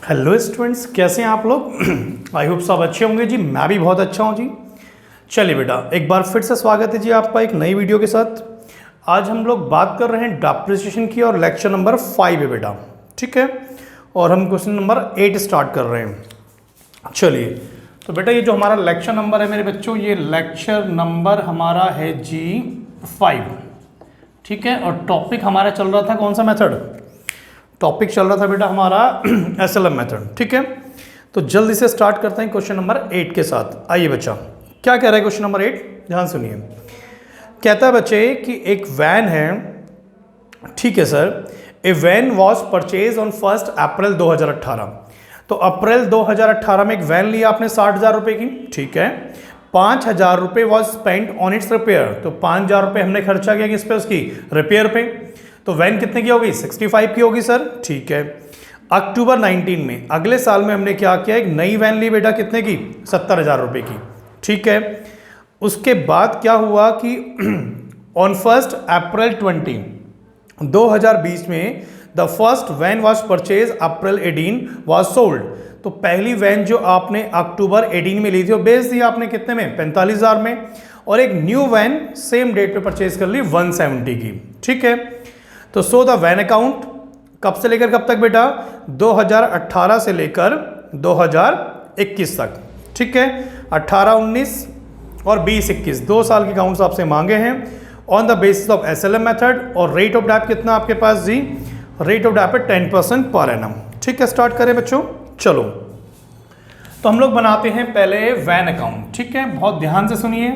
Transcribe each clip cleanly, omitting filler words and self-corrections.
Hello students, कैसे हैं आप लोग। आई होप सब अच्छे होंगे जी। मैं भी बहुत अच्छा हूं जी। चलिए बेटा, एक बार फिर से स्वागत है जी आपका एक नई वीडियो के साथ। आज हम लोग बात कर रहे हैं डेप्रिसिएशन की और लेक्चर नंबर 5 है बेटा, ठीक है। और हम क्वेश्चन नंबर 8 स्टार्ट कर रहे हैं। चलिए, तो बेटा ये जो हमारा लेक्चर नंबर है मेरे बच्चों, ये लेक्चर नंबर हमारा है जी 5, ठीक है। और टॉपिक हमारा चल रहा था कौन सा मेथड? टॉपिक चल रहा था बेटा हमारा एसएलएम मेथड, ठीक है। तो जल्दी से स्टार्ट करते हैं क्वेश्चन नंबर 8 के साथ। आइए बच्चा, क्या कह रहा है क्वेश्चन नंबर 8, ध्यान सुनिए। कहता है बच्चे कि एक वैन है, ठीक है sir. A when was purchase on 1 अप्रैल 2018। तो अप्रैल 2018 में एक वैन लिया आपने 60,000 रुपये की, ठीक है। 5,000 रुपये was spent on it's repair. तो 5,000 रुपये हमने खर्चा किया किस पे? उसकी रिपेयर पे। तो वैन कितने की होगी? 65 की होगी सर, ठीक है। अक्टूबर 19 में, अगले साल में हमने क्या किया? एक नई वैन ली बेटा, कितने की? 70,000 रुपये की, ठीक है। उसके बाद क्या हुआ कि ऑन 1 अप्रैल 2020 में the first when was purchase April 18 was sold. तो पहली वैन जो आपने अक्टूबर 18 में ली थी वो बेच दी आपने कितने में? 45,000 में। और एक न्यू वैन सेम डेट पे परचेज कर ली 170 की, ठीक है। तो सो द वैन अकाउंट कब से लेकर कब तक बेटा? 2018 से लेकर 2021 तक, ठीक है। 18-19 और 20-21 2 साल के अकाउंट्स आपसे मांगे हैं on the basis of SLM method. और रेट ऑफ डैप कितना आपके पास जी? रेट ऑफ डैप है 10% पर एनम, ठीक है। स्टार्ट करें बच्चों, चलो। तो हम लोग बनाते हैं पहले वैन अकाउंट, ठीक है। बहुत ध्यान से सुनिए।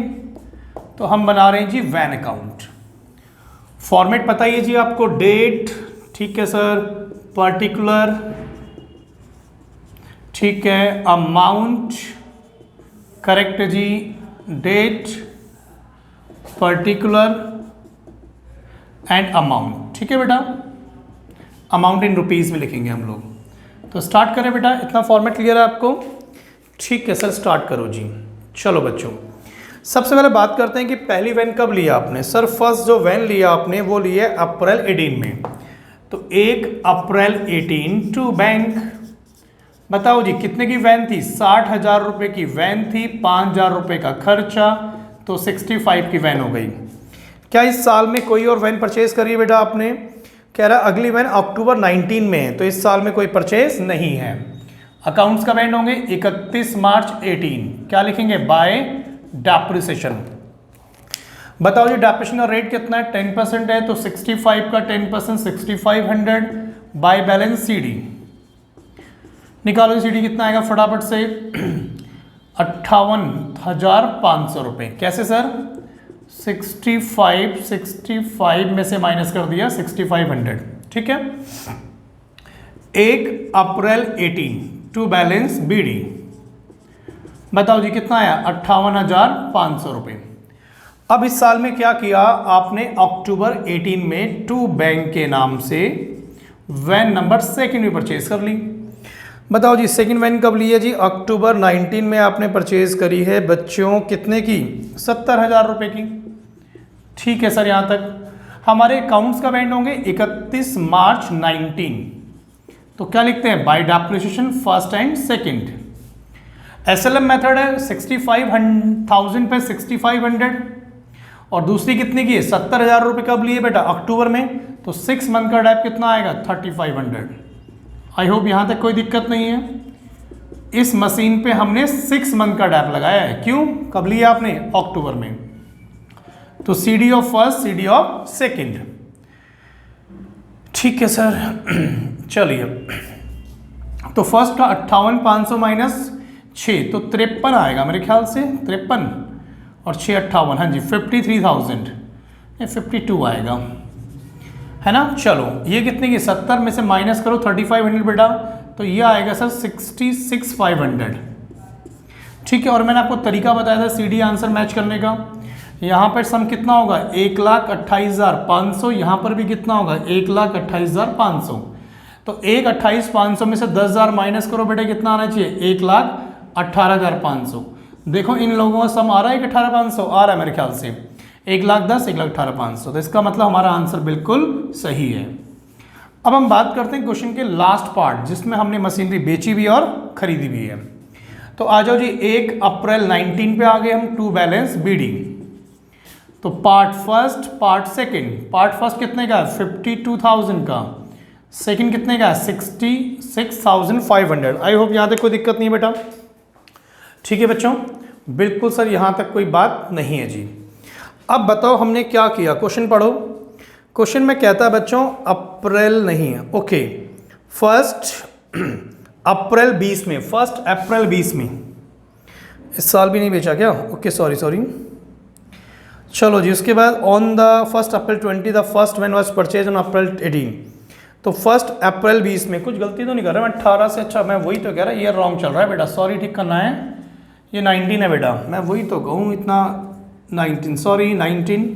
तो हम बना रहे हैं जी वैन अकाउंट। फॉर्मेट पता ही जी आपको, डेट, ठीक है सर, पर्टिकुलर, ठीक है, अमाउंट, करेक्ट जी, डेट, पर्टिकुलर एंड अमाउंट, ठीक है बेटा। अमाउंट इन रुपीस में लिखेंगे हम लोग। तो स्टार्ट करें बेटा, इतना फॉर्मेट क्लियर है आपको? ठीक है सर, स्टार्ट करो जी। चलो बच्चों, सबसे पहले बात करते हैं कि पहली वैन कब लिया आपने। सर फर्स्ट जो वैन लिया आपने वो लिया अप्रैल 18 में। तो 1 अप्रैल 18 टू बैंक। बताओ जी कितने की वैन थी? 60,000 रुपये की वैन थी, 5,000 रुपये का खर्चा, तो 65 की वैन हो गई। क्या इस साल में कोई और वैन परचेज करी है बेटा आपने? कह रहा अगली वैन अक्टूबर 19 में है, तो इस साल में कोई परचेज नहीं है। अकाउंट्स कब एंड होंगे? 31 मार्च 18। क्या लिखेंगे? Bye depreciation. बताओ जी डेप्रिसिएशन का रेट कितना है? 10% है, तो 65 का 10% 6500 बाय बैलेंस CD। निकालो CD कितना आएगा फटाफट से? 58,500 रुपये। कैसे सर? 65 में से माइनस कर दिया 6500, ठीक है। 1 अप्रैल 18 टू बैलेंस BD। बताओ जी कितना आया? 58,500 रुपये। अब इस साल में क्या किया आपने? अक्टूबर 18 में टू बैंक के नाम से वैन नंबर 2 में परचेज कर ली। बताओ जी सेकंड वैन कब ली है जी? अक्टूबर 19 में आपने परचेज करी है बच्चों, कितने की? 70,000 रुपये की, ठीक है सर। यहाँ तक हमारे अकाउंट्स कब एंड होंगे? 31 मार्च 19। तो क्या लिखते हैं? Bye depreciation first and second. SLM method है, 65,000 पे 6500। और दूसरी कितने की है? 70,000 रुपये कब लिए बेटा? अक्टूबर में। तो 6 मंथ का डैप कितना आएगा? 3500। आई होप यहाँ तक कोई दिक्कत नहीं है। इस मशीन पे हमने 6 मंथ का डैप लगाया है। क्यों? कब लिया आपने? अक्टूबर में। तो CD of first, CD of second, ठीक है सर। चलिए, तो फर्स्ट का 58,500 माइनस 6 तो 53 आएगा मेरे ख्याल से, 53 और 6 58, हाँ जी 53,000, 52 आएगा, है ना। चलो ये कितने की? 70 में से माइनस करो 3500 बेटा, तो ये आएगा सर 66,500, ठीक है। और मैंने आपको तरीका बताया था CD आंसर मैच करने का। यहाँ पर सम कितना होगा? 1,28,500। यहाँ पर भी कितना होगा? 1,28,500। तो 1,28,500 में से 10,000 माइनस करो बेटा, कितना आना चाहिए? 1,18,500। देखो इन लोगों का सम आ रहा है कि 18,500 आ रहा है मेरे ख्याल से, 1,10,000 1,18,500। तो इसका मतलब हमारा आंसर बिल्कुल सही है। अब हम बात करते हैं क्वेश्चन के लास्ट पार्ट जिसमें हमने मशीनरी बेची भी और खरीदी भी है। तो आ जाओ जी, 1 अप्रैल 19 पे आ गए हम, टू बैलेंस बीडी। तो part first, part second. Part first कितने का है? 52,000 का। सेकंड कितने का है? 66,500। आई होप यहाँ तक कोई दिक्कत नहीं बेटा। ठीक है बच्चों, बिल्कुल सर, यहाँ तक कोई बात नहीं है जी। अब बताओ हमने क्या किया, क्वेश्चन पढ़ो। क्वेश्चन में कहता है बच्चों अप्रैल नहीं है, ओके, फर्स्ट अप्रैल 20 में, फर्स्ट अप्रैल 20 में, इस साल भी नहीं बेचा क्या? Okay sorry. चलो जी, उसके बाद on the first April 20 the first when was purchase on April 18। तो फर्स्ट अप्रैल 20 में, कुछ गलती तो नहीं कर रहा मैं 18 से, अच्छा मैं वही तो कह रहा, ये रॉन्ग चल रहा है बेटा, सॉरी, ठीक करना है, ये 19 है बेटा, मैं वही तो कहूँ इतना 19, सॉरी 19,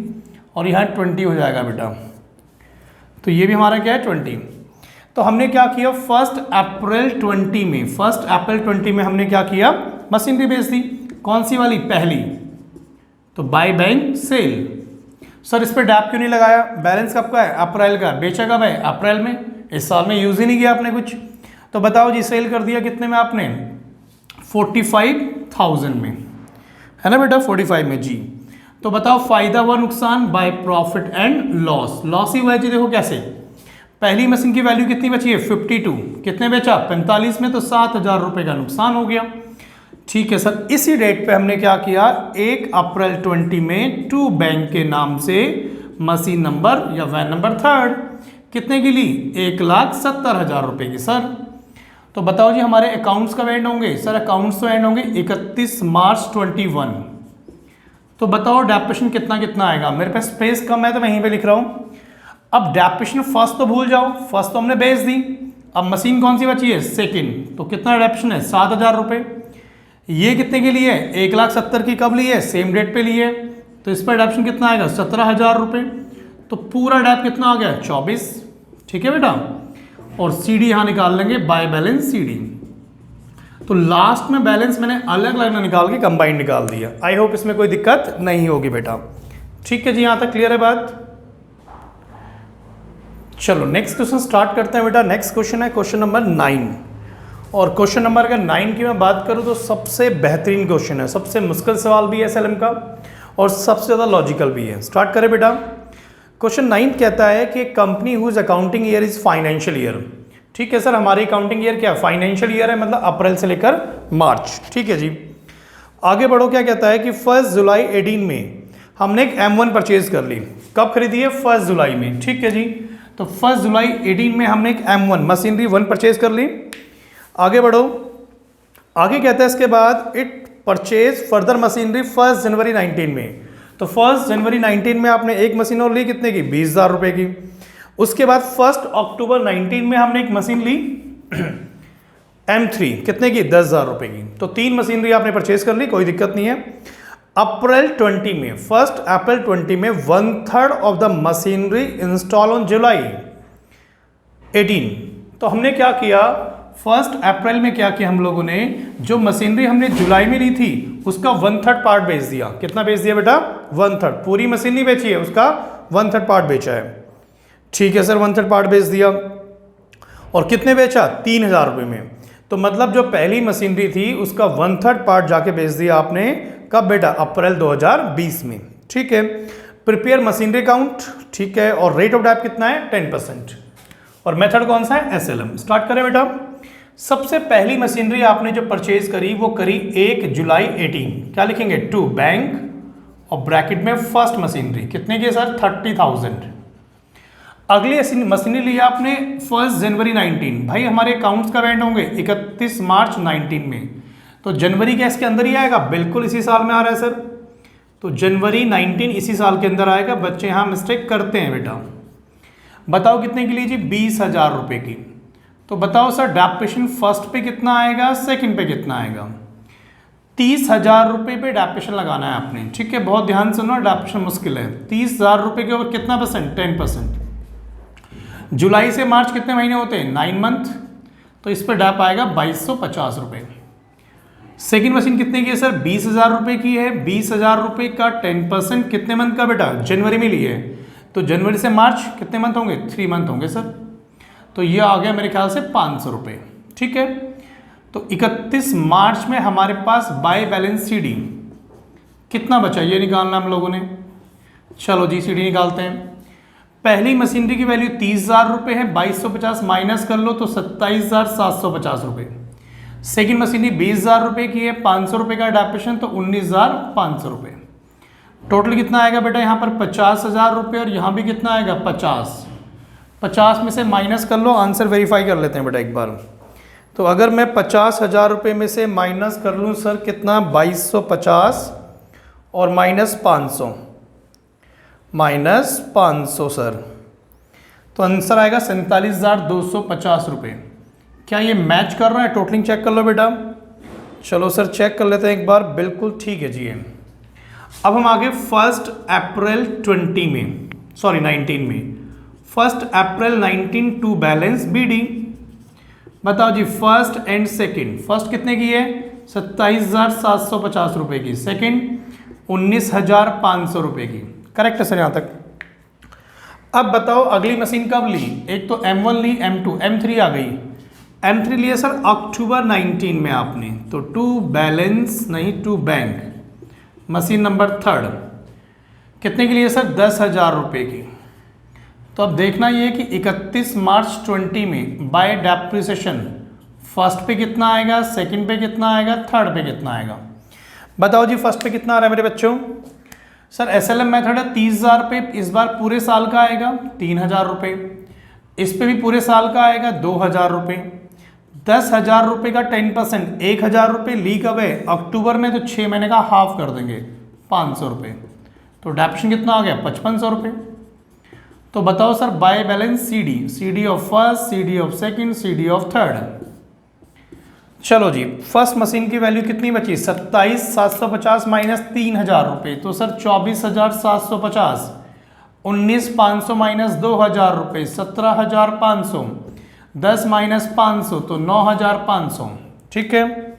और यहाँ 20 हो जाएगा बेटा। तो ये भी हमारा क्या है 20। तो हमने क्या किया, फर्स्ट अप्रैल 20 में, फर्स्ट अप्रैल 20 में हमने क्या किया, मशीनरी बेच दी। कौन सी वाली? पहली। तो बाय बैंक सेल। सर इस पर डैप क्यों नहीं लगाया? बैलेंस कब का है? अप्रैल का। बेचा कब है? अप्रैल में। इस साल में यूज ही नहीं किया आपने कुछ। तो बताओ जी, सेल कर दिया कितने में आपने? 45,000 में, है ना बेटा, 45 में जी। तो बताओ फायदा व नुकसान by profit and loss. Loss ही हुआ है जी, देखो कैसे, पहली मशीन की वैल्यू कितनी बची है? 52, कितने बेचा? 45 में, तो 7,000 रुपये का नुकसान हो गया। ठीक है सर, इसी डेट पे हमने क्या किया, 1 अप्रैल 20 में टू बैंक के नाम से मशीन नंबर या वैन नंबर 3 कितने की ली? 1,70,000 रुपये की। सर तो बताओ जी, हमारे अकाउंट्स कब एंड होंगे? सर अकाउंट्स तो एंड होंगे 31 मार्च 21। तो बताओ डेप्रिसिएशन कितना कितना आएगा? मेरे पास स्पेस कम है तो मैं यहीं पे लिख रहा हूँ। अब डेप्रिसिएशन फर्स्ट तो भूल जाओ, फर्स्ट तो हमने बेच दी। अब मशीन कौन सी बची है? सेकंड। तो कितना डेप्रिसिएशन है? 7,000 रुपये। ये कितने के लिए? 1,70,000 की कब ली है? सेम डेट पे ली है। तो इस पर डेप्रिसिएशन कितना आएगा? 17,000 रुपये। तो पूरा डेप कितना आ गया? 24। ठीक है बेटा, और सीडी यहाँ निकाल लेंगे, बाय बैलेंस सीडी। तो लास्ट में बैलेंस मैंने अलग अलग निकाल के कंबाइन निकाल दिया। आई होप इसमें कोई दिक्कत नहीं होगी बेटा। ठीक है जी, यहाँ तक क्लियर है बात। चलो नेक्स्ट क्वेश्चन स्टार्ट करते हैं बेटा। नेक्स्ट क्वेश्चन है क्वेश्चन नंबर 9। और क्वेश्चन नंबर अगर 9 की मैं बात करूं तो सबसे बेहतरीन क्वेश्चन है, सबसे मुश्किल सवाल भी है एसएलएम का, और सबसे ज़्यादा लॉजिकल भी है। स्टार्ट करें बेटा। क्वेश्चन 9 कहता है कि company whose accounting year is financial year. ठीक है सर, हमारी अकाउंटिंग ईयर क्या? फाइनेंशियल ईयर है, मतलब अप्रैल से लेकर मार्च। ठीक है जी, आगे बढ़ो। क्या कहता है कि 1 जुलाई 18 में हमने एक M1 परचेज कर ली। कब खरीदी है? 1 जुलाई में। ठीक है जी, तो 1 जुलाई 18 में हमने एक M1 मशीनरी 1 परचेज कर ली। आगे बढ़ो, आगे कहता है इसके बाद इट परचेज फर्दर मशीनरी 1 जनवरी 19 में। तो 1 जनवरी 19 में आपने एक मशीन और ली, कितने की? 20,000 रुपये की। उसके बाद 1 अक्टूबर 19 में हमने एक मशीन ली M3, कितने की? 10,000 रुपये की। तो 3 मशीनरी आपने परचेज कर ली, कोई दिक्कत नहीं है। अप्रैल 20 में, 1 अप्रैल 20 में 1/3 of the machinery install on July 18। तो हमने क्या किया, 1 अप्रैल में क्या किया हम लोगों ने, जो मशीनरी हमने जुलाई में ली थी उसका 1/3 पार्ट बेच दिया। कितना बेच दिया बेटा? 1/3। पूरी मशीन नहीं बेची है, उसका 1/3 पार्ट बेचा है। ठीक है सर, 1/3 पार्ट बेच दिया। और कितने बेचा? 3,000 रुपये में। तो मतलब जो पहली मशीनरी थी उसका 1/3 पार्ट जाके बेच दिया आपने। कब बेटा? अप्रैल 2020 में। ठीक है, प्रिपेयर मशीनरी अकाउंट। ठीक है, और रेट ऑफ डेप्ट कितना है? 10%। और मेथड कौन सा है? एसएलएम। स्टार्ट करें बेटा। सबसे पहली मशीनरी आपने जो परचेज करी वो करी 1 जुलाई 18। क्या लिखेंगे? टू बैंक और ब्रैकेट में फर्स्ट मशीनरी कितने की सर? 30,000। अगली मशीनरी ली आपने 1 जनवरी 19। भाई हमारे अकाउंट्स कब एंड होंगे? 31 मार्च 19 में। तो जनवरी क्या इसके अंदर ही आएगा? बिल्कुल इसी साल में आ रहा है सर। तो जनवरी 19 इसी साल के अंदर आएगा। बच्चे यहाँ मिस्टेक करते हैं बेटा। बताओ कितने की लीजिए? 20,000 रुपये की। तो बताओ सर डेप्रिसिएशन फर्स्ट पे कितना आएगा, सेकंड पे कितना आएगा? 30,000 रुपये पे डेप्रिसिएशन लगाना है आपने। ठीक है, बहुत ध्यान से सुनो, डेप्रिसिएशन मुश्किल है। 30,000 रुपये के ऊपर कितना परसेंट? 10%। जुलाई से मार्च कितने महीने होते हैं? 9 मंथ। तो इस पर डेप आएगा 2,250 रुपये। सेकेंड मशीन कितने की है सर? 20,000 रुपये की है। 20,000 रुपये का 10% कितने मंथ का बेटा? जनवरी में ली है। तो जनवरी से मार्च कितने मंथ होंगे? 3 मंथ होंगे सर। तो ये आ गया मेरे ख्याल से 500 रुपये। ठीक है, तो 31 मार्च में हमारे पास बाय बैलेंस सी डी कितना बचा ये निकालना हम लोगों ने। चलो जी सी डी निकालते हैं। पहली मशीनरी की वैल्यू 30,000 रुपये है, 2250 माइनस कर लो तो 27,750 रुपये। सेकेंड मशीनरी 20,000 रुपये की है, 500 रुपये का अडेप्टेशन तो 19,500 रुपये। टोटल कितना आएगा बेटा यहाँ पर 50,000 रुपये और यहाँ भी कितना आएगा 50 में से माइनस कर लो, आंसर वेरीफाई कर लेते हैं बेटा एक बार। तो अगर मैं 50,000 रुपये में से माइनस कर लूँ सर कितना 2250 और माइनस 500 सर, तो आंसर आएगा 47,250 रुपये। क्या ये मैच कर रहा है? टोटलिंग चेक कर लो बेटा। चलो सर चेक कर लेते हैं एक बार। बिल्कुल ठीक है जी। अब हम आगे 1 अप्रैल 19 में 1 अप्रैल 19 टू बैलेंस बीडी। बताओ जी फर्स्ट एंड सेकंड। फर्स्ट कितने की है 27,750 रुपये की, सेकंड 19,500 रुपये की। करेक्ट है सर यहाँ तक। अब बताओ अगली मशीन कब ली? एक तो M1 ली, M2, M3 आ गई। M3 लिए सर अक्टूबर 19 में आपने, तो टू बैलेंस नहीं टू बैंक। मशीन नंबर 3 कितने की लिए सर 10,000 रुपये की। तो अब देखना ये कि 31 मार्च 20 में बाय डेप्रिसिएशन फर्स्ट पे कितना आएगा, सेकंड पे कितना आएगा, थर्ड पे कितना आएगा। बताओ जी फर्स्ट पे कितना आ रहा है मेरे बच्चों? सर SLM मेथड है 30,000 रुपये, इस बार पूरे साल का आएगा 3,000 रुपये। इस पे भी पूरे साल का आएगा 2,000 रुपये। 10,000 रुपये का 10% 1,000 रुपये ली कब है अक्टूबर में, तो 6 महीने का हाफ कर देंगे 500 रुपये। तो डेप्शन कितना आ गया 5500 रुपये। तो बताओ sir by balance C D of first, C D of second, C D of third. चलो जी फर्स्ट मशीन की वैल्यू कितनी बची 27,750 माइनस 3,000 रुपये, तो सर 24,750। 19,500 माइनस 2,000 रुपये 17,500। 10 माइनस 500 तो 9,500। ठीक है,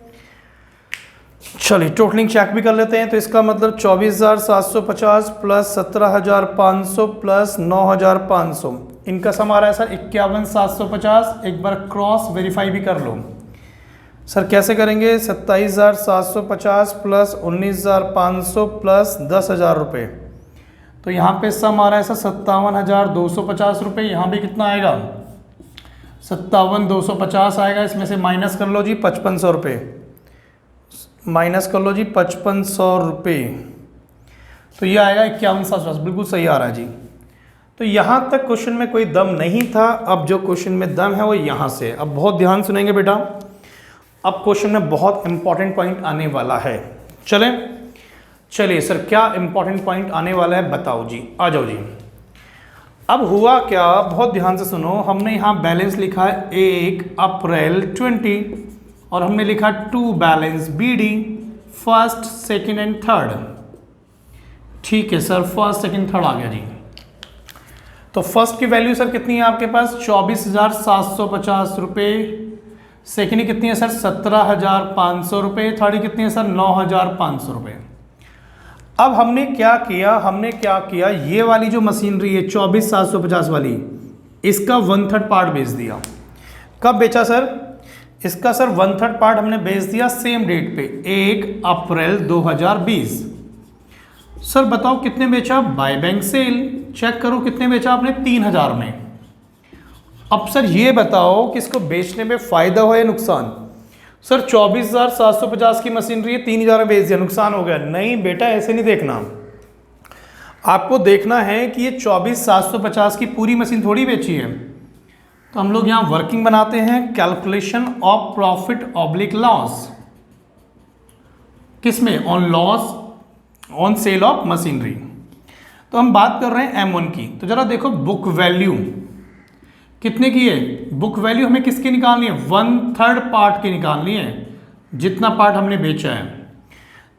चलिए टोटलिंग चेक भी कर लेते हैं। तो इसका मतलब 24,750 प्लस 17,500 प्लस 9,500, इनका सम आ रहा है सर 51,750। एक बार क्रॉस वेरीफाई भी कर लो सर। कैसे करेंगे? 27,750 प्लस 19,500 प्लस 10,000 रुपये, तो यहाँ पे सम आ रहा है सर 57,250 रुपये। यहाँ भी कितना आएगा 57,250 आएगा। इसमें से माइनस कर लो जी 5,500 रुपये, माइनस कर लो जी 5,500 रुपये, तो ये आएगा 51,750। बिल्कुल सही आ रहा है जी। तो यहाँ तक क्वेश्चन में कोई दम नहीं था। अब जो क्वेश्चन में दम है वो यहाँ से। अब बहुत ध्यान सुनेंगे बेटा, अब क्वेश्चन में बहुत इंपॉर्टेंट पॉइंट आने वाला है। चलिए सर क्या इंपॉर्टेंट पॉइंट आने वाला है बताओ जी, आ जाओ जी। अब हुआ क्या, बहुत ध्यान से सुनो। हमने यहाँ बैलेंस लिखा है 1 अप्रैल 20 और हमने लिखा to balance BD first, second and third. ठीक है सर, फर्स्ट सेकंड थर्ड आ गया जी। तो फर्स्ट की वैल्यू सर कितनी है आपके पास 24,750 रुपये। सेकेंड कितनी है सर 17,500 रुपये। थर्ड कितनी है सर 9,500 रुपये। अब हमने क्या किया, ये वाली जो मशीनरी है 24,750 वाली, इसका 1/3 पार्ट बेच दिया। कब बेचा सर? इसका सर 1/3 पार्ट हमने बेच दिया सेम डेट पे 1 अप्रैल 2020। सर बताओ कितने बेचा? By bank cell. चेक करो कितने बेचा आपने 3,000 में। अब सर ये बताओ कि इसको बेचने में फ़ायदा हो या नुकसान? सर 24,750 की मशीनरी है 3,000 में बेच दिया, नुकसान हो गया। नहीं बेटा ऐसे नहीं देखना, आपको देखना है कि ये 24,750 की पूरी मशीन थोड़ी बेची है। तो हम लोग यहाँ वर्किंग बनाते हैं, calculation of profit oblique loss. किसमें? On loss on sale of machinery. तो हम बात कर रहे हैं M1 की। तो जरा देखो बुक वैल्यू कितने की है। बुक वैल्यू हमें किसकी निकालनी है? 1/3 पार्ट की निकालनी है, जितना पार्ट हमने बेचा है।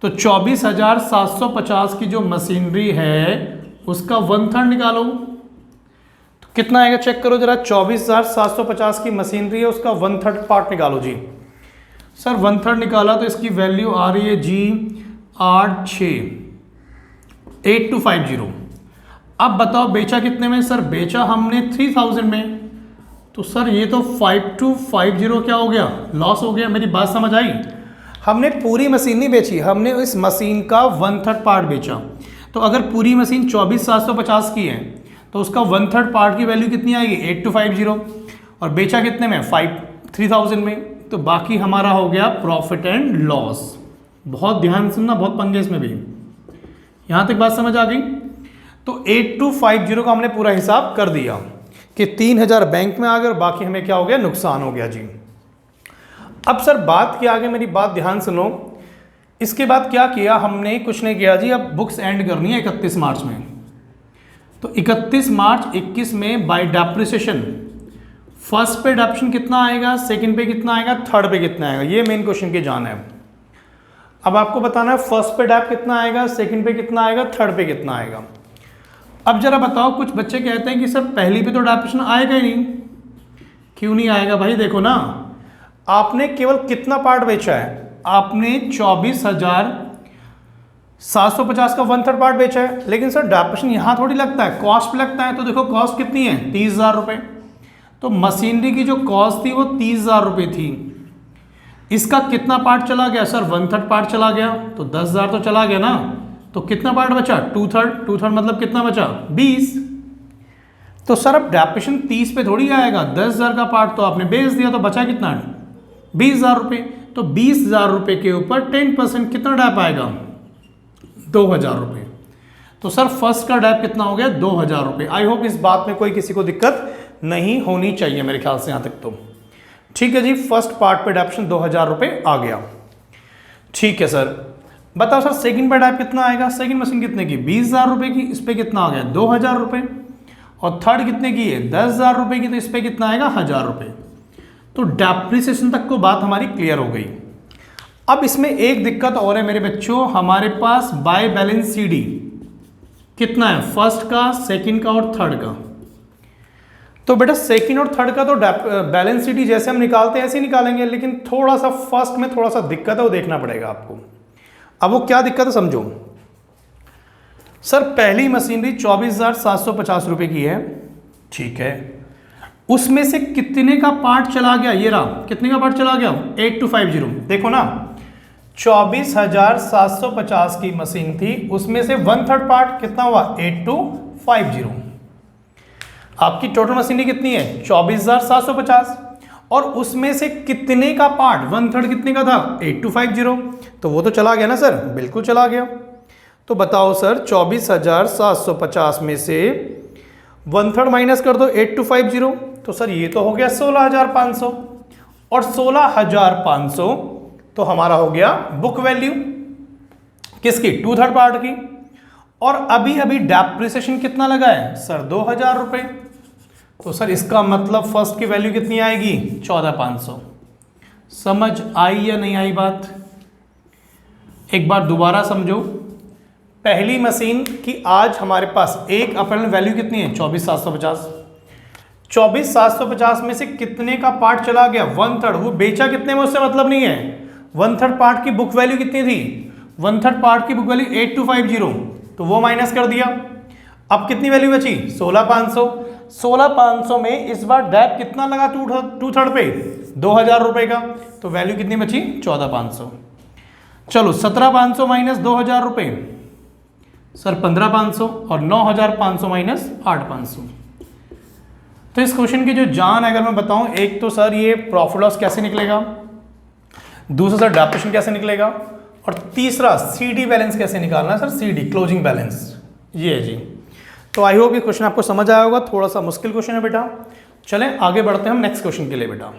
तो 24,750 की जो मशीनरी है उसका 1/3 निकालो, तो कितना आएगा चेक करो जरा। 24,750 की मशीनरी है, उसका 1/3 पार्ट निकालो जी। सर 1/3 निकाला तो इसकी वैल्यू आ रही है जी 8250। अब बताओ बेचा कितने में? सर बेचा हमने 3,000 में। तो सर ये तो 5250 क्या हो गया, लॉस हो गया। मेरी बात समझ आई? हमने पूरी मशीन नहीं बेची, हमने इस मशीन का 1/3 पार्ट बेचा। तो अगर पूरी मशीन 24,750 की है तो उसका 1/3 पार्ट की वैल्यू कितनी आएगी, 8250, और बेचा कितने में, 3000 में। तो बाकी हमारा हो गया प्रॉफिट एंड लॉस। बहुत ध्यान सुनना, बहुत पंगे इसमें भी। यहाँ तक बात समझ आ गई? तो 8250 का हमने पूरा हिसाब कर दिया कि 3000 बैंक में आ गए और बाकी हमें क्या हो गया, नुकसान हो गया जी। अब सर बात क्या आगे, मेरी बात ध्यान सुनो। इसके बाद क्या किया हमने, कुछ नहीं किया जी। अब बुक्स एंड करनी है 31 मार्च में। तो 31 मार्च 21 में बाय डेप्रिसिएशन फर्स्ट पे डेप्रिसिएशन कितना आएगा, सेकंड पे कितना आएगा, थर्ड पे कितना आएगा, ये मेन क्वेश्चन की जान है। अब आपको बताना है फर्स्ट पे डेप कितना आएगा, सेकंड पे कितना आएगा, थर्ड पे कितना आएगा। अब जरा बताओ, कुछ बच्चे कहते हैं कि सर पहली पे तो डेप्रिसिएशन आएगा ही नहीं। क्यों नहीं आएगा भाई? देखो ना, आपने केवल कितना पार्ट बेचा है, आपने 24,750 का 1/3 पार्ट बेचा है। लेकिन सर डेप्रिसिएशन यहाँ थोड़ी लगता है, कॉस्ट पे लगता है। तो देखो कॉस्ट कितनी है, 30,000 रुपये। तो मशीनरी की जो कॉस्ट थी वो 30,000 रुपये थी। इसका कितना पार्ट चला गया सर, 1/3 पार्ट चला गया, तो 10,000 तो चला गया ना। तो कितना पार्ट बचा, 2/3 मतलब कितना बचा, 20। तो सर अब डेप्रिसिएशन 30 पे थोड़ी आएगा, 10,000 का पार्ट तो आपने बेच दिया, तो बचा कितना, 20,000 रुपये। तो 20,000 रुपये के ऊपर 10% कितना डैप आएगा, 2,000 रुपये। तो सर फर्स्ट का डैप कितना हो गया, 2,000 रुपये। आई होप इस बात में कोई किसी को दिक्कत नहीं होनी चाहिए मेरे ख्याल से यहाँ तक। तो ठीक है जी, फर्स्ट पार्ट पे डेप्रिसिएशन 2,000 रुपये आ गया। ठीक है सर, बताओ सर सेकंड पे डैप कितना आएगा। सेकंड मशीन कितने की, 20,000 रुपये की, इस पे कितना आ गया, 2,000 रुपये। और थर्ड कितने की है, 10,000 रुपये की, तो इस पे कितना आएगा, 1,000 रुपये। तो डेप्रिसिएशन तक को बात हमारी क्लियर हो गई। अब इसमें एक दिक्कत और है मेरे बच्चों, हमारे पास बाय बैलेंस सीडी कितना है, फर्स्ट का, सेकंड का और थर्ड का। तो बेटा सेकंड और थर्ड का तो बैलेंस सीडी जैसे हम निकालते हैं ऐसे ही निकालेंगे, लेकिन थोड़ा सा फर्स्ट में थोड़ा सा दिक्कत है, वो देखना पड़ेगा आपको। अब वो क्या दिक्कत है समझो। सर पहली मशीनरी 24,750 रुपये की है, ठीक है। उसमें से कितने का पार्ट चला गया, ये रहा, कितने का पार्ट चला गया, 8250। देखो ना, 24,750 की मशीन थी, उसमें से 1/3 पार्ट कितना हुआ, 8250। आपकी टोटल मशीनरी कितनी है, 24,750, और उसमें से कितने का पार्ट, 1/3 कितने का था, 8250। तो वो तो चला गया ना सर, बिल्कुल चला गया। तो बताओ सर 24,750 में से 1/3 माइनस कर दो 8250, तो सर ये तो हो गया 16,500, और 16,500 तो हमारा हो गया बुक वैल्यू किसकी, 2/3 पार्ट की। और अभी अभी डेप्रिसिएशन कितना लगा है सर, 2,000 रुपये। तो सर इसका मतलब फर्स्ट की वैल्यू कितनी आएगी, 14,500। समझ आई या नहीं आई बात? एक बार दोबारा समझो। पहली मशीन की आज हमारे पास 1 अप्रैल वैल्यू कितनी है, 24,750। 24,750 में से कितने का पार्ट चला गया, 1/3। वो बेचा कितने में उससे मतलब नहीं है। 1/3 पार्ट की बुक वैल्यू कितनी थी, 1/3 पार्ट की बुक वैल्यू 8250, तो वो माइनस कर दिया। अब कितनी वैल्यू बची, 16,500। 16,500 में इस बार डैप कितना लगा, 2/3 पे 2,000 रुपये का, तो वैल्यू कितनी बची, 14,500। चलो 17,500 माइनस 2,000 रुपये सर 15,500, और 9,500 माइनस 8,500। तो इस क्वेश्चन की जो जान है अगर मैं बताऊं, एक तो सर ये प्रॉफिट लॉस कैसे निकलेगा, दूसरा सर डेप्रिसिएशन कैसे निकलेगा, और तीसरा सीडी बैलेंस कैसे निकालना है सर, सीडी क्लोजिंग बैलेंस, ये है जी। तो आई होप ये क्वेश्चन आपको समझ आया होगा। थोड़ा सा मुश्किल क्वेश्चन है बेटा। चलें आगे बढ़ते हैं हम नेक्स्ट क्वेश्चन के लिए बेटा।